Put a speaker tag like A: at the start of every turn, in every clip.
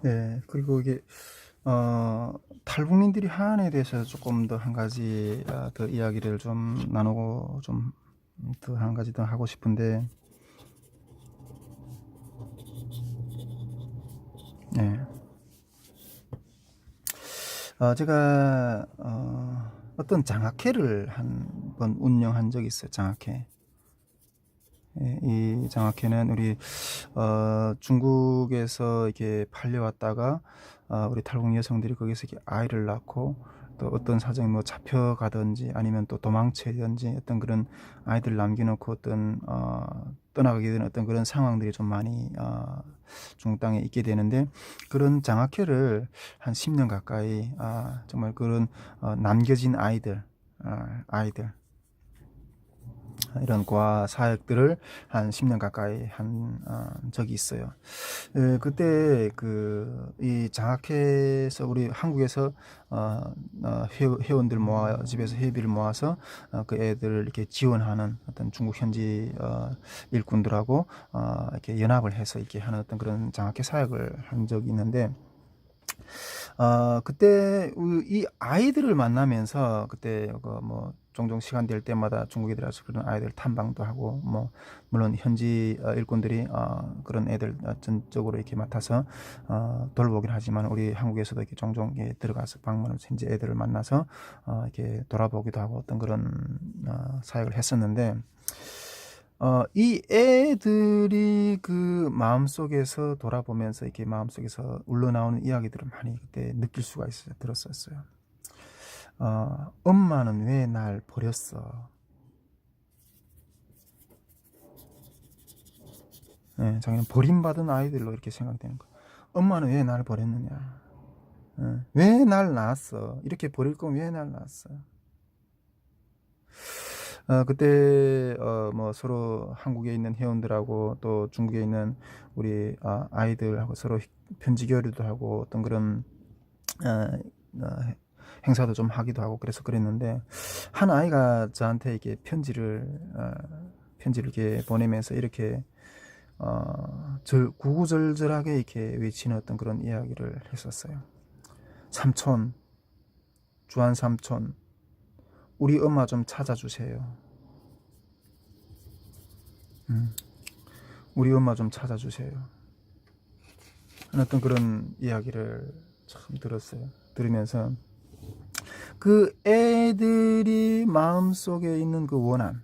A: 네. 그리고 이게 어 탈북민들이 하한에 대해서 조금 더 한 가지 더 이야기를 좀 나누고 좀 더 한 가지 더 하고 싶은데, 네. 제가 어떤 장학회를 한 번 운영한 적이 있어요, 장학회. 예, 이 장학회는 우리 중국에서 이렇게 팔려왔다가 우리 탈북 여성들이 거기서 이렇게 아이를 낳고 또 어떤 사정이 뭐 잡혀가든지 아니면 또 도망치든지 어떤 그런 아이들 남겨놓고 어떤 떠나가게 되는 어떤 그런 상황들이 좀 많이 중국 땅에 있게 되는데, 그런 장학회를 한 10년 가까이 정말 그런 남겨진 아이들 이런 과 사역들을 한 10년 가까이 한 적이 있어요. 그때 이 장학회에서 우리 한국에서 회원들 모아 집에서 회비를 모아서 그 애들을 이렇게 지원하는 어떤 중국 현지 일꾼들하고 이렇게 연합을 해서 이렇게 하는 어떤 그런 장학회 사역을 한 적이 있는데, 그때 이 아이들을 만나면서 그때 뭐 종종 시간 될 때마다 중국에 들어가서 그런 아이들 탐방도 하고, 뭐 물론 현지 일꾼들이 그런 애들 전적으로 이렇게 맡아서 돌보긴 하지만 우리 한국에서도 이렇게 종종 이렇게 들어가서 방문을 현지 애들을 만나서 이렇게 돌아보기도 하고 어떤 그런 사역을 했었는데, 이 애들이 그 마음속에서 돌아보면서 이렇게 마음속에서 울러나오는 이야기들을 많이 그때 느낄 수가 들었었어요. 엄마는 왜 날 버렸어? 예, 자기는 버림받은 아이들로 이렇게 생각되는 거예요. 엄마는 왜 날 버렸느냐? 예, 왜 날 낳았어? 이렇게 버릴 거면 왜 날 낳았어? 그때 뭐 서로 한국에 있는 회원들하고 또 중국에 있는 우리 아이들하고 서로 편지 교류도 하고 어떤 그런 어, 어, 행사도 좀 하기도 하고 그래서 그랬는데, 한 아이가 저한테 이렇게 편지를 이렇게 보내면서 이렇게 구구절절하게 이렇게 외치는 어떤 그런 이야기를 했었어요. 삼촌, 주한 삼촌, 우리 엄마 좀 찾아주세요. 음, 우리 엄마 좀 찾아주세요. 어떤 그런 이야기를 참 들었어요. 들으면서 그 애들이 마음속에 있는 그 원한,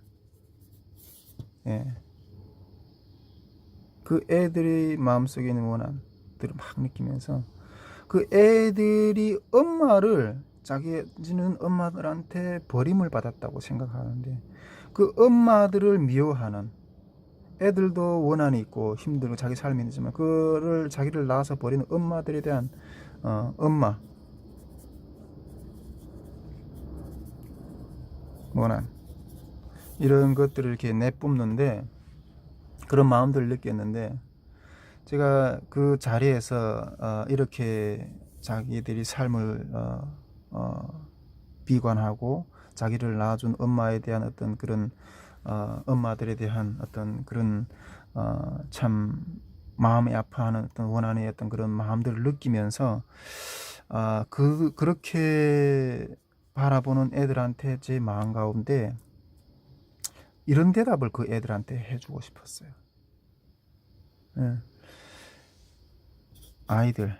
A: 예, 그 애들이 마음속에 있는 원한들을 막 느끼면서 그 애들이 자기는 엄마들한테 버림을 받았다고 생각하는데, 그 엄마들을 미워하는 애들도 원한이 있고 힘들고 자기 삶이 있지만 그를 자기를 낳아서 버리는 엄마들에 대한 엄마 원한, 이런 것들을 이렇게 내뿜는데 그런 마음들을 느꼈는데, 제가 그 자리에서 이렇게 자기들이 삶을 비관하고 자기를 낳아준 엄마에 대한 어떤 그런 엄마들에 대한 어떤 그런 참 마음이 아파하는 어떤 원한의 어떤 그런 마음들을 느끼면서 그렇게 바라보는 애들한테 제 마음 가운데 이런 대답을 그 애들한테 해주고 싶었어요. 예. 아이들,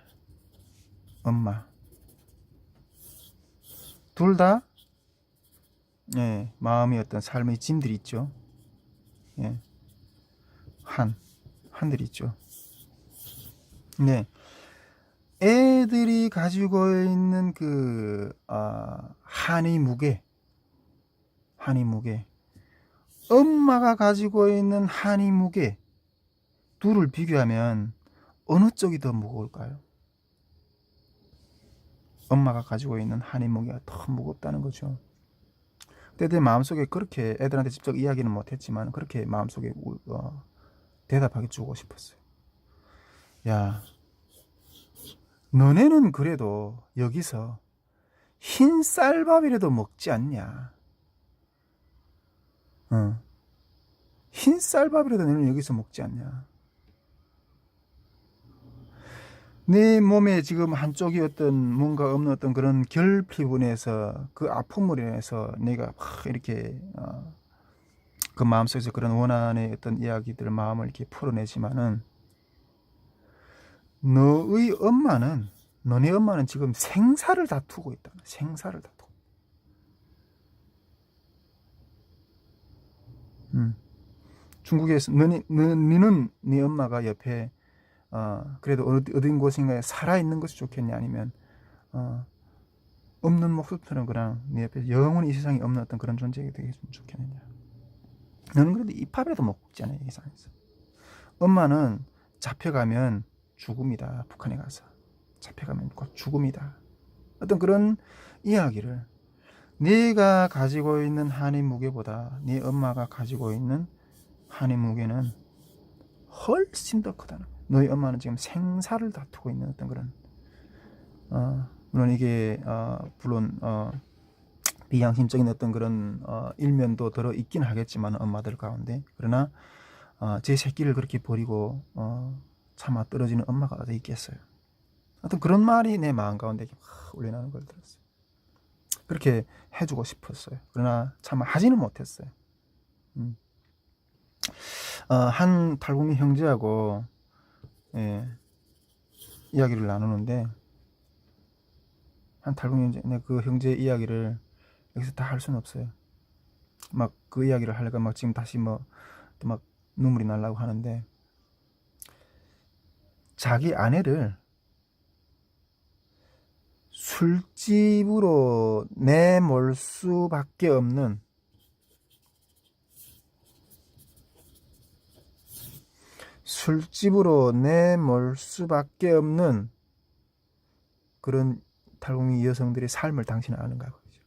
A: 엄마 둘 다, 예, 마음이 어떤 삶의 짐들이 있죠. 예, 한 한들이 있죠. 네, 애들이 가지고 있는 한이 무게, 엄마가 가지고 있는 한이 무게, 둘을 비교하면 어느 쪽이 더 무거울까요? 엄마가 가지고 있는 한이 무게가 더 무겁다는 거죠. 그때 내 마음속에 그렇게 애들한테 직접 이야기는 못했지만 그렇게 마음속에 대답하게 주고 싶었어요. 야, 너네는 그래도 여기서 흰 쌀밥이라도 먹지 않냐? 어. 흰 쌀밥이라도 너는 여기서 먹지 않냐? 내 몸에 지금 한쪽이 어떤 뭔가 없는 어떤 그런 결핍분에서 그 아픔으로 인해서 내가 막 이렇게 그 마음속에서 그런 원한의 어떤 이야기들 마음을 이렇게 풀어내지만은 너네 엄마는 지금 생사를 다투고 있다. 생사를 다투고. 중국에서 너는 네 엄마가 옆에 그래도 어딘 곳인가에 살아있는 것이 좋겠냐 아니면 없는 목숨처럼 그냥 네 옆에 영원히 이 세상에 없는 어떤 그런 존재가 되겠으면 좋겠느냐. 너는 그래도 입밥이라도 먹잖아 이 세상에서. 엄마는 잡혀가면 죽음이다. 북한에 가서 잡혀가면 곧 죽음이다. 어떤 그런 이야기를 네가 가지고 있는 한의 무게보다 네 엄마가 가지고 있는 한의 무게는 훨씬 더 크다는 거야. 너희 엄마는 지금 생사를 다투고 있는 어떤 그런 물론 이게 물론 비양심적인 어떤 그런 일면도 들어 있긴 하겠지만 엄마들 가운데 그러나 제 새끼를 그렇게 버리고 차마 떨어지는 엄마가 어디 있겠어요. 어떤 그런 말이 내 마음 가운데 울려나는 걸 들었어요. 그렇게 해주고 싶었어요. 그러나 차마 하지는 못했어요. 한 탈북민 형제하고 이야기를 나누는데 한 탈북민 형제, 그 형제 이야기를 여기서 다 할 수는 없어요. 막 그 이야기를 하려고 막 지금 다시 뭐 또 막 눈물이 나려고 하는데 자기 아내를 술집으로 내몰 수밖에 없는 그런 탈북민 여성들의 삶을 당신은 아는가 그죠?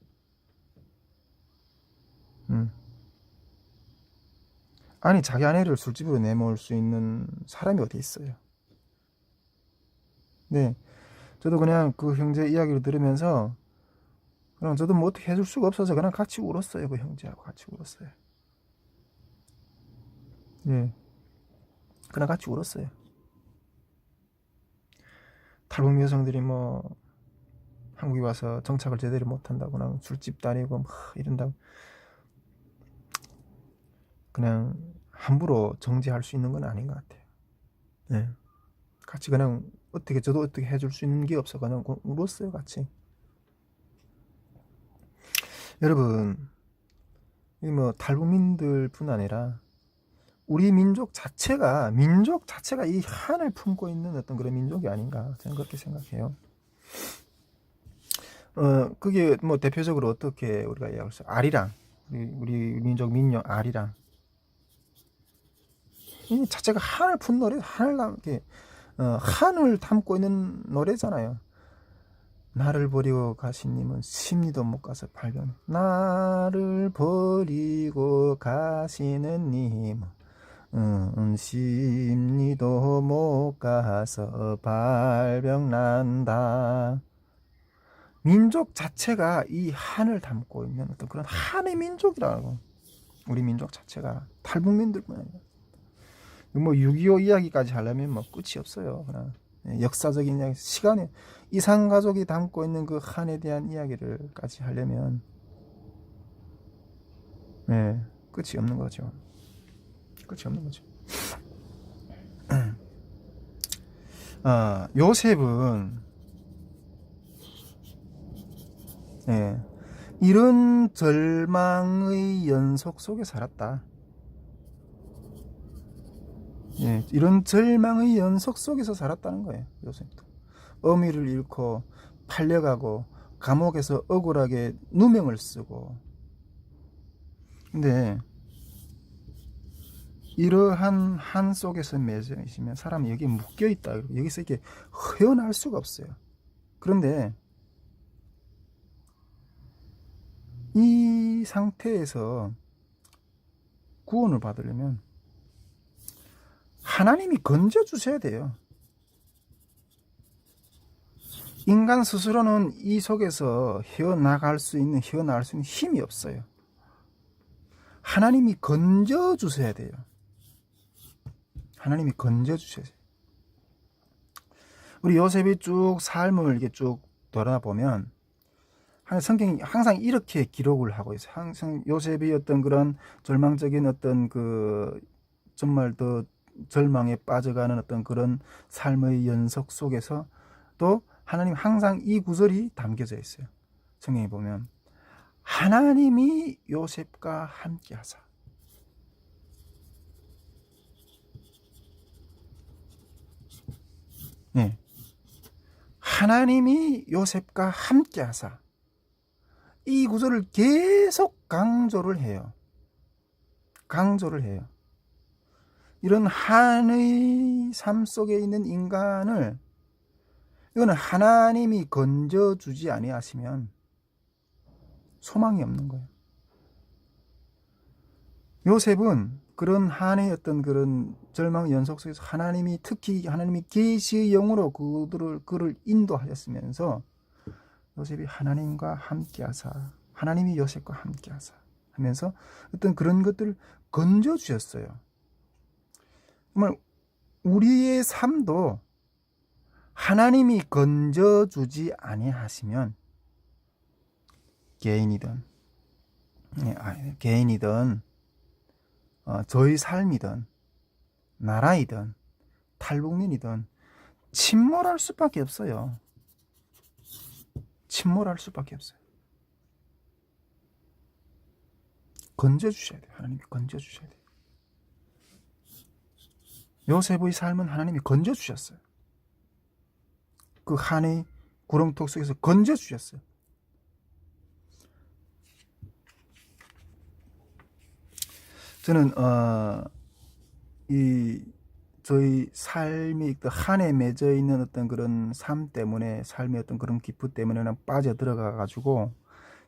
A: 아니 자기 아내를 술집으로 내몰 수 있는 사람이 어디 있어요? 네, 저도 그냥 그 형제 이야기를 들으면서 그냥 저도 뭐 어떻게 해줄 수가 없어서 그냥 같이 울었어요. 그 형제하고 같이 울었어요. 네, 그냥 같이 울었어요. 탈북민 여성들이 뭐 한국에 와서 정착을 제대로 못한다고 그냥 술집 다니고 막 이런다고 그냥 함부로 정지할 수 있는 건 아닌 것 같아요. 네, 같이 그냥 저도 어떻게 해줄 수 있는 게 없어 그냥 울었어요 같이. 여러분 이 뭐 탈북민들뿐 아니라 우리 민족 자체가 이 한을 품고 있는 어떤 그런 민족이 아닌가 저는 그렇게 생각해요. 그게 뭐 대표적으로 어떻게 우리가 이야기할 수 아리랑 우리 민족 민요 아리랑 이 자체가 한을 푼 노래 한을 담고 있는 노래잖아요. 나를 버리고 가신 님은 십리도 못 가서 발견. 나를 버리고 가시는 님은 십리도 못 가서 발병난다. 민족 자체가 이 한을 담고 있는 어떤 그런 한의 민족이라고. 우리 민족 자체가 탈북민들뿐 아니라 뭐 6.25 이야기까지 하려면 뭐 끝이 없어요. 그냥 역사적인 이야기, 시간에 이산 가족이 담고 있는 그 한에 대한 이야기를까지 하려면 끝이 없는 거죠. 끝이 없는 거죠. 요셉은 이런 절망의 연속 속에 살았다. 이런 절망의 연속 속에서 살았다는 거예요. 요셉도 어미를 잃고 팔려가고 감옥에서 억울하게 누명을 쓰고. 근데 이러한 한 속에서 맺어 있으면 사람이 여기 묶여 있다. 여기서 이렇게 헤어날 수가 없어요. 그런데 이 상태에서 구원을 받으려면 하나님이 건져 주셔야 돼요. 인간 스스로는 이 속에서 헤어나갈 수 있는 힘이 없어요. 하나님이 건져 주셔야 돼요. 하나님이 건져 주셔야 돼요. 우리 요셉이 쭉 삶을 이렇게 쭉 돌아보면 성경이 항상 이렇게 기록을 하고 있어요. 항상 요셉이 어떤 그런 절망적인 어떤 그 정말 더 절망에 빠져가는 어떤 그런 삶의 연속 속에서 또 하나님 항상 이 구절이 담겨져 있어요. 성경에 보면 하나님이 요셉과 함께 하사. 네. 하나님이 요셉과 함께 하사. 이 구절을 계속 강조를 해요. 강조를 해요. 이런 한의 삶 속에 있는 인간을 이거는 하나님이 건져주지 아니하시면 소망이 없는 거예요. 요셉은 그런 한의 어떤 그런 절망 연속 속에서 하나님이 특히 하나님이 계시의 영으로 그를 인도하셨으면서 요셉이 하나님과 함께하사 하나님이 요셉과 함께하사 하면서 어떤 그런 것들을 건져 주셨어요. 정말 우리의 삶도 하나님이 건져 주지 아니하시면 개인이든 저희 삶이든 나라이든 탈북민이든 침몰할 수밖에 없어요. 침몰할 수밖에 없어요. 건져주셔야 돼요. 하나님이 건져주셔야 돼요. 요셉의 삶은 하나님이 건져주셨어요. 그 한의 구렁텅 속에서 건져주셨어요. 저는 저희 삶이 한에 맺어 있는 어떤 그런 삶 때문에 삶의 어떤 그런 기프 때문에 그냥 빠져 들어가 가지고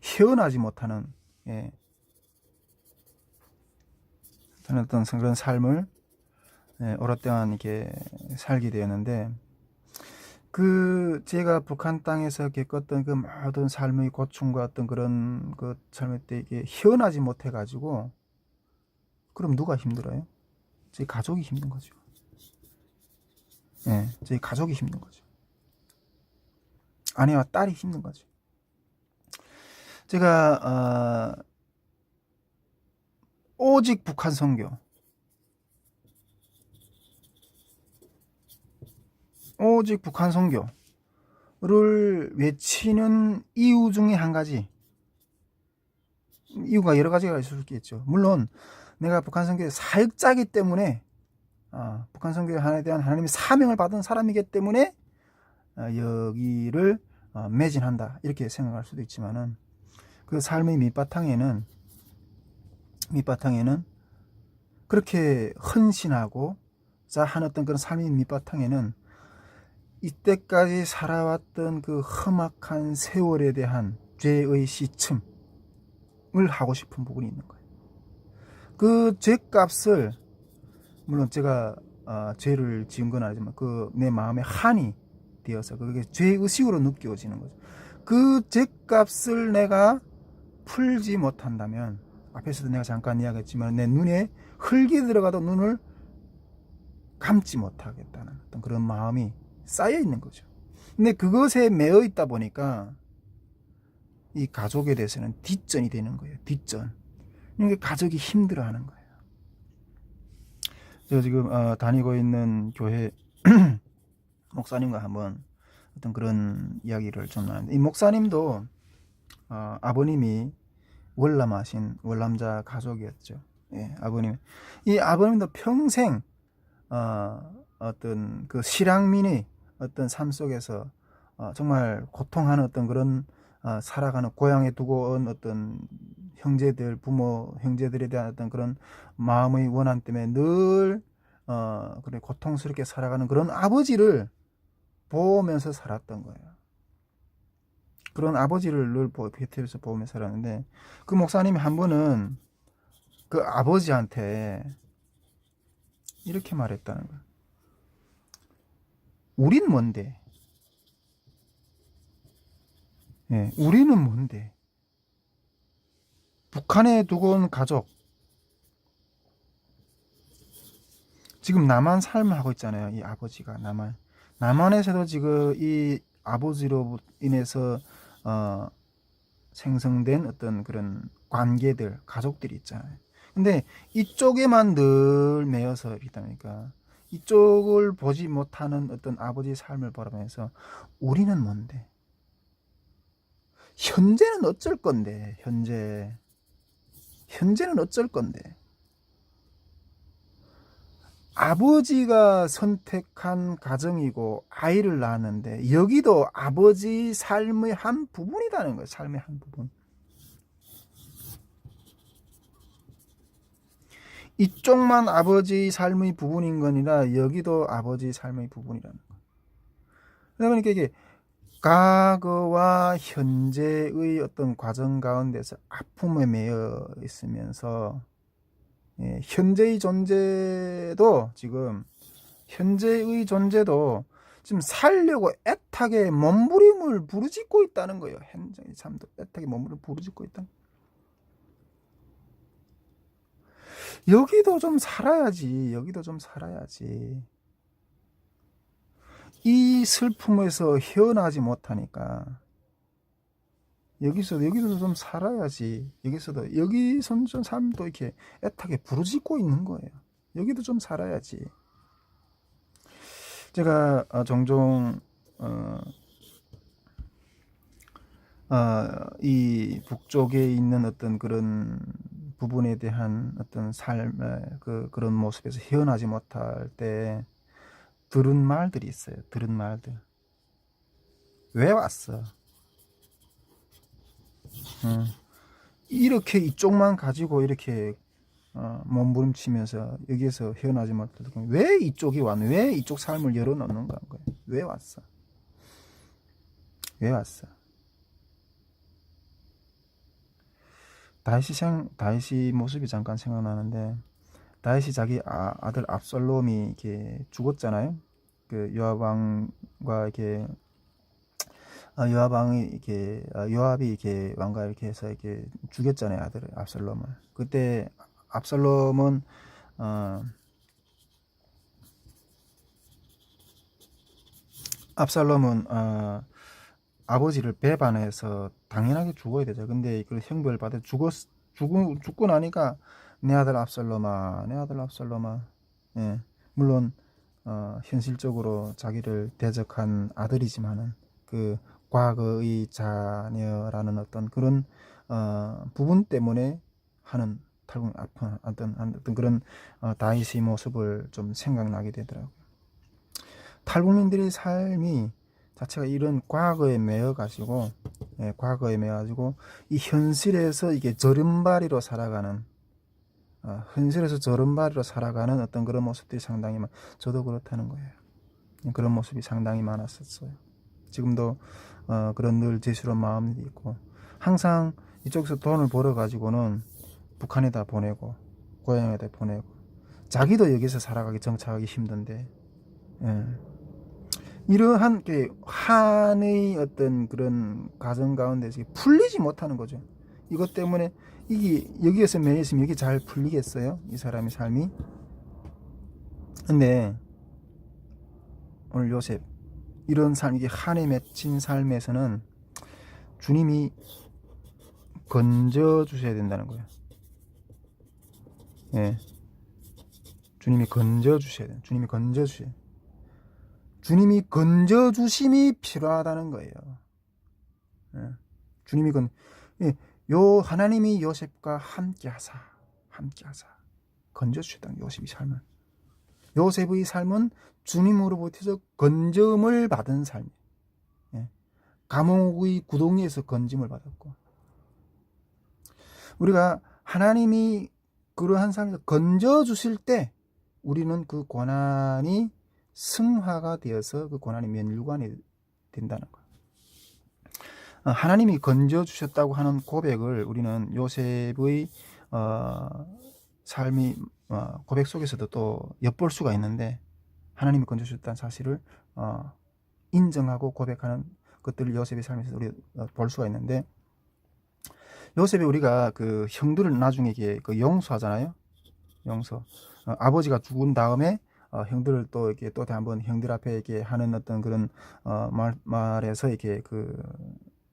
A: 헤어나지 못하는 저는 어떤 그런 삶을 오랫동안 이렇게 살게 되었는데 제가 북한 땅에서 겪었던 그 모든 삶의 고충과 어떤 그런 그 삶의 때 이게 헤어나지 못해 가지고 그럼 누가 힘들어요? 저희 가족이 힘든 거죠. 저희 가족이 힘든 거죠. 아내와 딸이 힘든 거죠. 제가 오직 북한 선교, 오직 북한 선교를 외치는 이유 중에 한 가지, 이유가 여러 가지가 있을 수 있겠죠. 물론 내가 북한 선교의 사역자이기 때문에 북한 선교에 대한 하나님의 사명을 받은 사람이기 때문에 여기를 매진한다 이렇게 생각할 수도 있지만은 그 삶의 밑바탕에는 그렇게 헌신하고 한 어떤 그런 삶의 밑바탕에는 이때까지 살아왔던 그 험악한 세월에 대한 죄의 시침을 하고 싶은 부분이 있는 거예요. 그 죄값을 물론 제가 죄를 지은 건 아니지만 내 마음에 한이 되어서 그게 죄의식으로 느껴지는 거죠. 그 죄값을 내가 풀지 못한다면 앞에서도 내가 잠깐 이야기했지만 내 눈에 흙이 들어가도 눈을 감지 못하겠다는 어떤 그런 마음이 쌓여 있는 거죠. 근데 그것에 매여 있다 보니까 이 가족에 대해서는 뒷전이 되는 거예요. 뒷전. 이게 가족이 힘들어하는 거예요. 제가 지금 다니고 있는 교회 목사님과 한번 어떤 그런 이야기를 좀 나눴는데 이 목사님도 아버님이 월남자 가족이었죠. 아버님. 이 아버님도 평생 어떤 그 실향민의 어떤 삶 속에서 정말 고통하는 어떤 그런 살아가는 고향에 두고 온 어떤 형제들에 대한 어떤 그런 마음의 원한 때문에 늘 그래 고통스럽게 살아가는 그런 아버지를 보면서 살았던 거예요. 그런 아버지를 늘 베트에서 보면서 살았는데 그 목사님이 한 번은 그 아버지한테 이렇게 말했다는 거예요. 우린 뭔데? 우리는 뭔데? 북한에 두고 온 가족 지금 남한 삶을 하고 있잖아요. 이 아버지가 남한 남한에서도 지금 이 아버지로 인해서 어, 생성된 어떤 그런 관계들, 가족들이 있잖아요. 근데 이쪽에만 늘 매여서 있다 보니까 이쪽을 보지 못하는 어떤 아버지의 삶을 바라보면서 우리는 뭔데? 현재는 어쩔 건데, 현재는 어쩔 건데. 아버지가 선택한 가정이고 아이를 낳았는데 여기도 아버지 삶의 한 부분이라는 거예요. 삶의 한 부분. 이쪽만 아버지 삶의 부분인 거니라 여기도 아버지 삶의 부분이라는 거예요. 그러니까 이게 과거와 현재의 어떤 과정 가운데서 아픔에 매여 있으면서 현재의 존재도 지금 살려고 애타게 몸부림을 부르짖고 있다는 거예요. 현재의 삶도 애타게 몸부림을 부르짖고 있다. 여기도 좀 살아야지. 이 슬픔에서 헤어나지 못하니까 여기서도 좀 살아야지. 여기선 좀 삶도 이렇게 애타게 부르짖고 있는 거예요. 여기도 좀 살아야지. 제가 종종 이 북쪽에 있는 어떤 그런 부분에 대한 어떤 삶의 그런 모습에서 헤어나지 못할 때 들은 말들이 있어요. 들은 말들. 왜 왔어? 이렇게 이쪽만 가지고 이렇게 몸부림치면서 여기에서 헤어나지 못할 때 왜 이쪽이 왔네? 왜 이쪽 삶을 열어놓는가 한 거예요? 왜 왔어? 왜 왔어? 다윗이 모습이 잠깐 생각나는데 다윗이 자기 아들 압살롬이 이렇게 죽었잖아요. 그 요압 왕과 이렇게 요압 왕이 이렇게 요압이 이렇게 왕과 이렇게 해서 이렇게 죽였잖아요, 아들을 압살롬을. 그때 압살롬은 어, 압살롬은 아버지를 배반해서 당연하게 죽어야 되죠. 근데 이걸 형벌 받아 죽고 나니까 내 아들 압살롬아, 내 아들 압살롬아. 예, 물론 현실적으로 자기를 대적한 아들이지만은 그 과거의 자녀라는 어떤 그런 부분 때문에 하는 탈북 아픈 어떤 그런 다윗의 모습을 좀 생각나게 되더라고요. 탈북민들의 삶이 자체가 이런 과거에 매여 가지고 이 현실에서 이게 저른발이로 살아가는 어떤 그런 모습들이 상당히 저도 그렇다는 거예요. 그런 모습이 상당히 많았었어요. 지금도 그런 늘 제수로운 마음이 있고 항상 이쪽에서 돈을 벌어 가지고는 북한에다 보내고 고향에다 보내고 자기도 여기서 살아가기 정착하기 힘든데 이러한 게 한의 어떤 그런 가정 가운데서 풀리지 못하는 거죠. 이것 때문에 이게 여기에서 매여 있으면 여기 잘 풀리겠어요? 이 사람의 삶이. 근데 오늘 요셉 이런 삶, 이게 한에 맺힌 삶에서는 주님이 건져 주셔야 된다는 거예요. 예. 주님이 건져 주셔야 돼요. 주님이 건져 주심이 필요하다는 거예요. 예. 예. 하나님이 요셉과 함께하사 건져 주셨다는 요셉의 삶을. 요셉의 삶은 주님으로부터 건져움을 받은 삶이에요. 예. 감옥의 구덩이에서 건짐을 받았고 우리가 하나님이 그러한 삶에서 건져 주실 때 우리는 그 고난이 승화가 되어서 그 고난이 면류관이 된다는 거예요. 하나님이 건져 주셨다고 하는 고백을 우리는 요셉의 삶이 고백 속에서도 또 엿볼 수가 있는데 하나님이 건져 주셨다는 사실을 인정하고 고백하는 것들을 요셉의 삶에서 우리 볼 수가 있는데 요셉이 우리가 그 형들을 나중에 그 용서하잖아요. 용서. 아버지가 죽은 다음에 형들을 또 이렇게 또 한번 형들 앞에 이렇게 하는 어떤 그런 말에서 이렇게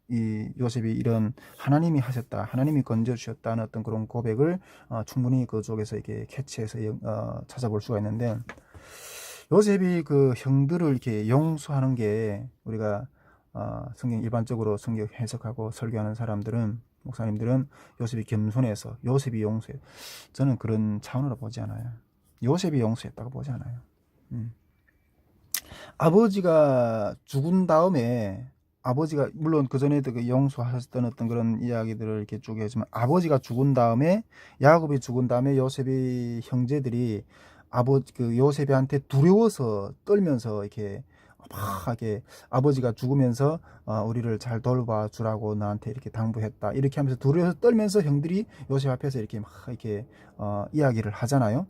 A: 이 요셉이 이런 하나님이 하셨다, 하나님이 건져 주셨다는 어떤 그런 고백을 충분히 그쪽에서 이렇게 캐치해서 찾아볼 수가 있는데, 요셉이 그 형들을 이렇게 용서하는 게 우리가 성경 일반적으로 성경 해석하고 설교하는 사람들은, 목사님들은 요셉이 겸손해서 요셉이 용서해. 저는 그런 차원으로 보지 않아요. 요셉이 용서했다고 보지 않아요. 아버지가 죽은 다음에, 아버지가 물론 그 전에도 그 용서하셨던 어떤 그런 이야기들을 이렇게 쭉 했지만, 아버지가 죽은 다음에, 야곱이 죽은 다음에 요셉이 형제들이 그 요셉이한테 두려워서 떨면서 이렇게 막 이렇게 아버지가 죽으면서 우리를 잘 돌봐 주라고 나한테 이렇게 당부했다, 이렇게 하면서 두려워서 떨면서 형들이 요셉 앞에서 이렇게 막 이렇게 이야기를 하잖아요.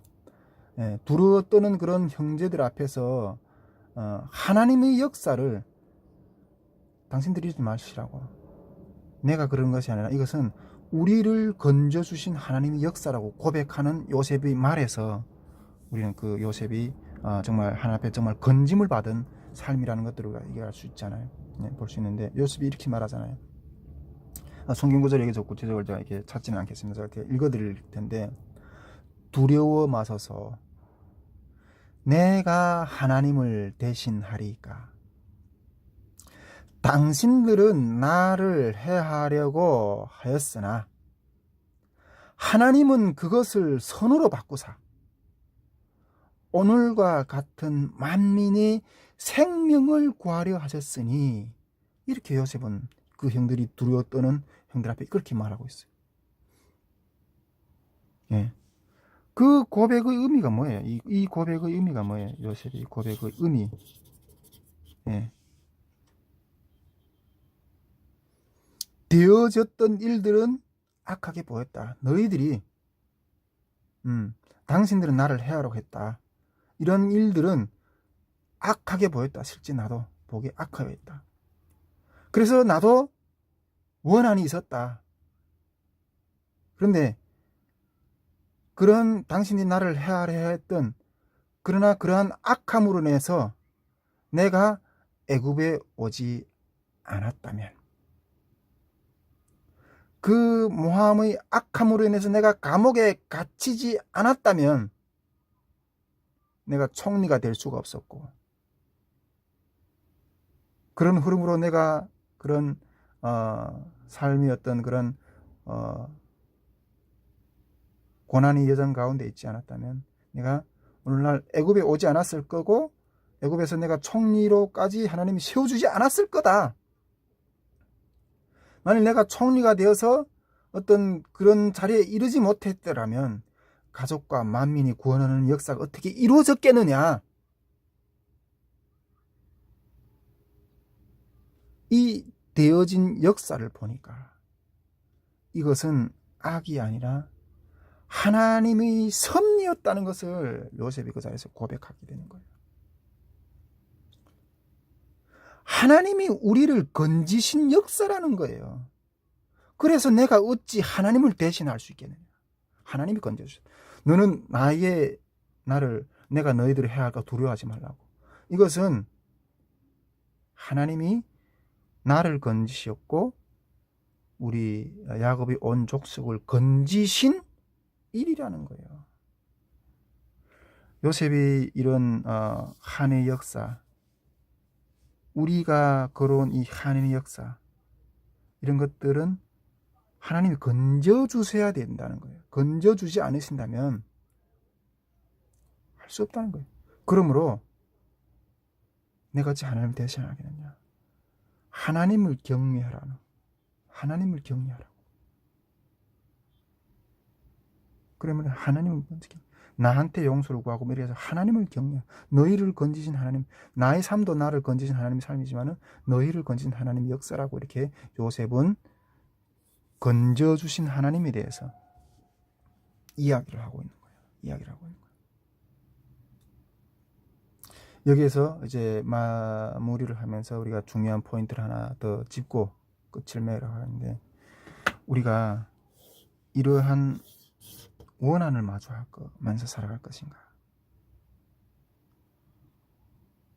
A: 예, 두려워 떠는 그런 형제들 앞에서 하나님의 역사를 당신들이 하지 마시라고. 내가 그런 것이 아니라 이것은 우리를 건져주신 하나님의 역사라고 고백하는 요셉의 말에서 우리는 그 요셉이 정말 하나님 앞에 정말 건짐을 받은 삶이라는 것들을 얘기할 수 있잖아요. 네, 볼 수 있는데 요셉이 이렇게 말하잖아요. 성경 구절 여기서 구체적으로 제가 이렇게 찾지는 않겠습니다. 제가 이렇게 읽어드릴 텐데, 두려워 마소서 내가 하나님을 대신하리이까. 당신들은 나를 해하려고 하였으나 하나님은 그것을 선으로 바꾸사 오늘과 같은 만민의 생명을 구하려 하셨으니, 이렇게 요셉은 그 형들이 두려워 떠는 형들 앞에 그렇게 말하고 있어요. 예. 그 고백의 의미가 뭐예요? 이 고백의 의미가 뭐예요? 요셉의 고백의 의미. 예. 되어졌던 일들은 악하게 보였다. 너희들이 당신들은 나를 해하려고 했다. 이런 일들은 악하게 보였다. 실제 나도 보기에 악하게 했다. 그래서 나도 원한이 있었다. 그런데 그런 당신이 나를 해하려 했던, 그러나 그러한 악함으로 인해서 내가 애굽에 오지 않았다면, 그 모함의 악함으로 인해서 내가 감옥에 갇히지 않았다면 내가 총리가 될 수가 없었고, 그런 흐름으로 내가 그런 삶이 어떤 그런 고난의 여정 가운데 있지 않았다면 내가 오늘날 애굽에 오지 않았을 거고, 애굽에서 내가 총리로까지 하나님이 세워주지 않았을 거다. 만일 내가 총리가 되어서 어떤 그런 자리에 이르지 못했더라면 가족과 만민이 구원하는 역사가 어떻게 이루어졌겠느냐. 이 되어진 역사를 보니까 이것은 악이 아니라 하나님의 섭리였다는 것을 요셉이 그 자리에서 고백하게 되는 거예요. 하나님이 우리를 건지신 역사라는 거예요. 그래서 내가 어찌 하나님을 대신할 수 있겠느냐. 하나님이 건져주셨다. 너는 내가 너희들을 해할까 두려워하지 말라고. 이것은 하나님이 나를 건지셨고 우리 야곱이 온 족속을 건지신 일이라는 거예요. 요셉이 이런 한의 역사, 우리가 걸어온 이 한의 역사, 이런 것들은 하나님이 건져주셔야 된다는 거예요. 건져주지 않으신다면 할 수 없다는 거예요. 그러므로 내가 어찌 하나님을 대신하겠느냐. 하나님을 경외하라는, 하나님을 경외하라고. 그러면 하나님을 나한테 용서를 구하고 이래서 하나님을 경외, 너희를 건지신 하나님, 나의 삶도 나를 건지신 하나님의 삶이지만은 너희를 건지신 하나님의 역사라고, 이렇게 요셉은 건져주신 하나님에 대해서 이야기를 하고 있는 거예요. 이야기를 하고 있는 거예요. 여기에서 이제 마무리를 하면서 우리가 중요한 포인트를 하나 더 짚고 끝을 맺으려고 하는데, 우리가 이러한 원한을 마주하면서 살아갈 것인가?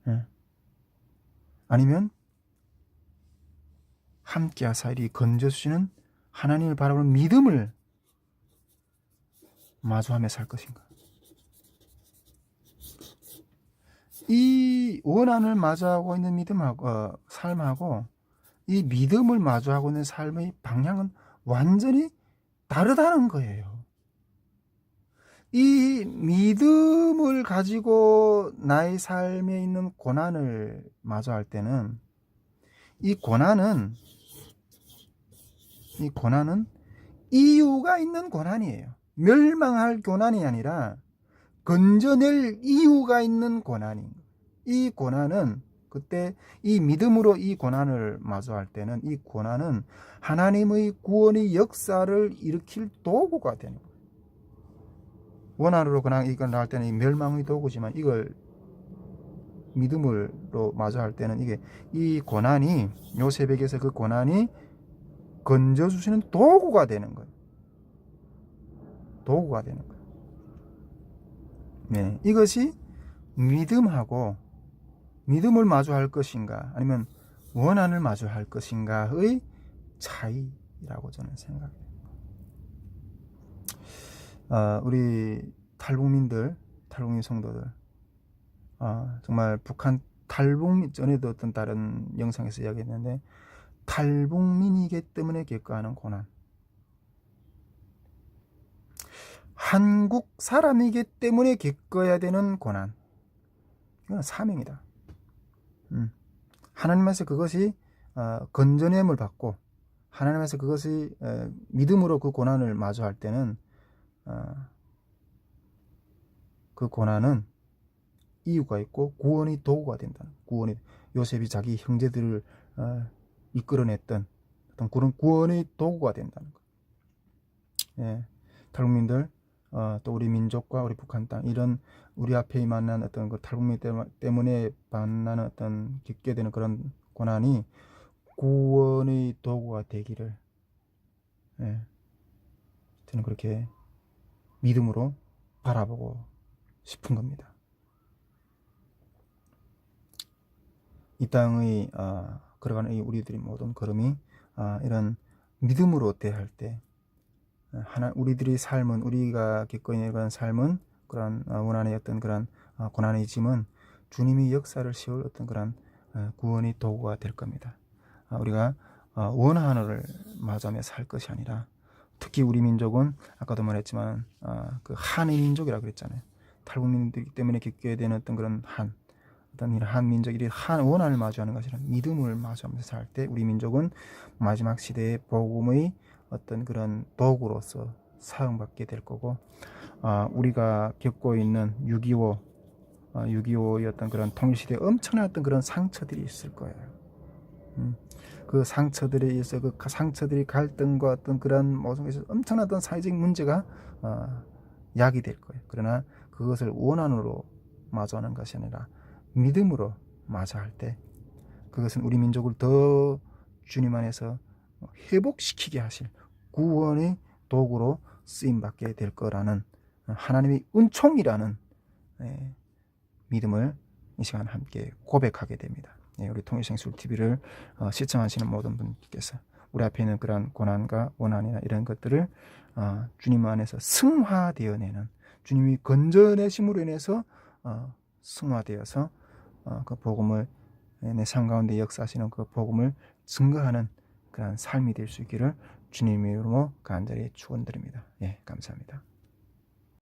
A: 예. 아니면 함께 하사일이 건져주시는 하나님을 바라보는 믿음을 마주하며 살 것인가? 이 원한을 마주하고 있는 믿음하고 삶하고 이 믿음을 마주하고 있는 삶의 방향은 완전히 다르다는 거예요. 이 믿음을 가지고 나의 삶에 있는 고난을 마주할 때는 이 고난은 이유가 있는 고난이에요. 멸망할 고난이 아니라 건져낼 이유가 있는 고난인 거예요. 이 고난은 그때 이 믿음으로 이 고난을 마주할 때는 이 고난은 하나님의 구원의 역사를 일으킬 도구가 되는 거예요. 원한으로 그냥 이걸 나갈 때는 이 멸망의 도구지만 이걸 믿음으로 마주할 때는 이게 이 고난이 요셉에게서 그 고난이 건져주시는 도구가 되는 거예요. 도구가 되는 거예요. 네, 이것이 믿음하고 믿음을 마주할 것인가 아니면 원한을 마주할 것인가의 차이라고 저는 생각해요. 우리 탈북민 성도들, 정말 북한 탈북민 전에도 어떤 다른 영상에서 이야기했는데 탈북민이기 때문에 겪어하는 고난, 한국 사람이기 때문에 겪어야 되는 고난, 이건 사명이다. 하나님께서 그것이 건져냄을 받고 하나님께서 그것이 믿음으로 그 고난을 마주할 때는 그 고난은 이유가 있고 구원의 도구가 된다. 요셉이 자기 형제들을 이끌어냈던 어떤 그런 구원의 도구가 된다는 것. 예, 탈북민들, 또 우리 민족과 우리 북한 땅, 이런 우리 앞에 만난 어떤 그 탈북민 때문에 만나는 어떤 겪게 되는 그런 고난이 구원의 도구가 되기를, 저는 그렇게 믿음으로 바라보고 싶은 겁니다. 이 땅의 걸어가는 우리들의 모든 걸음이 이런 믿음으로 대할 때 우리들의 삶은, 우리가 겪고 있는 그런 삶은, 그런 원한의 어떤 그런 고난의 짐은 주님이 역사를 세울 어떤 그런 구원의 도구가 될 겁니다. 우리가 원한을 마주하며 살 것이 아니라, 특히 우리 민족은 아까도 말했지만 그 한의 민족이라고 그랬잖아요. 탈북민들 때문에 겪게 되는 어떤 그런 어떤 한 민족이 한 원한을 마주하는 것이 아니라 믿음을 마주하면서 살 때 우리 민족은 마지막 시대의 복음의 어떤 그런 도구로서 사용받게 될 거고, 우리가 겪고 있는 6.25의 어떤 그런 통일시대에 엄청난 어떤 그런 상처들이 있을 거예요. 그 상처들에 의해서 그 상처들이 갈등과 어떤 그런 모든 것에서 엄청난 어떤 사회적 문제가 야기될 거예요. 그러나 그것을 원한으로 마주하는 것이 아니라 믿음으로 마주할 때 그것은 우리 민족을 더 주님 안에서 회복시키게 하실 구원의 도구로 쓰임받게 될 거라는 하나님의 은총이라는 믿음을 이 시간 함께 고백하게 됩니다. 우리 통일생술TV를 시청하시는 모든 분께서 우리 앞에 있는 그런 고난과 원한이나 이런 것들을 주님 안에서 승화되어내는, 주님이 건져내심으로 인해서 승화되어서 그 복음을 내 삶 가운데 역사하시는 그 복음을 증거하는 그런 삶이 될 수 있기를 주님의 이름으로 간절히 축원드립니다. 감사합니다.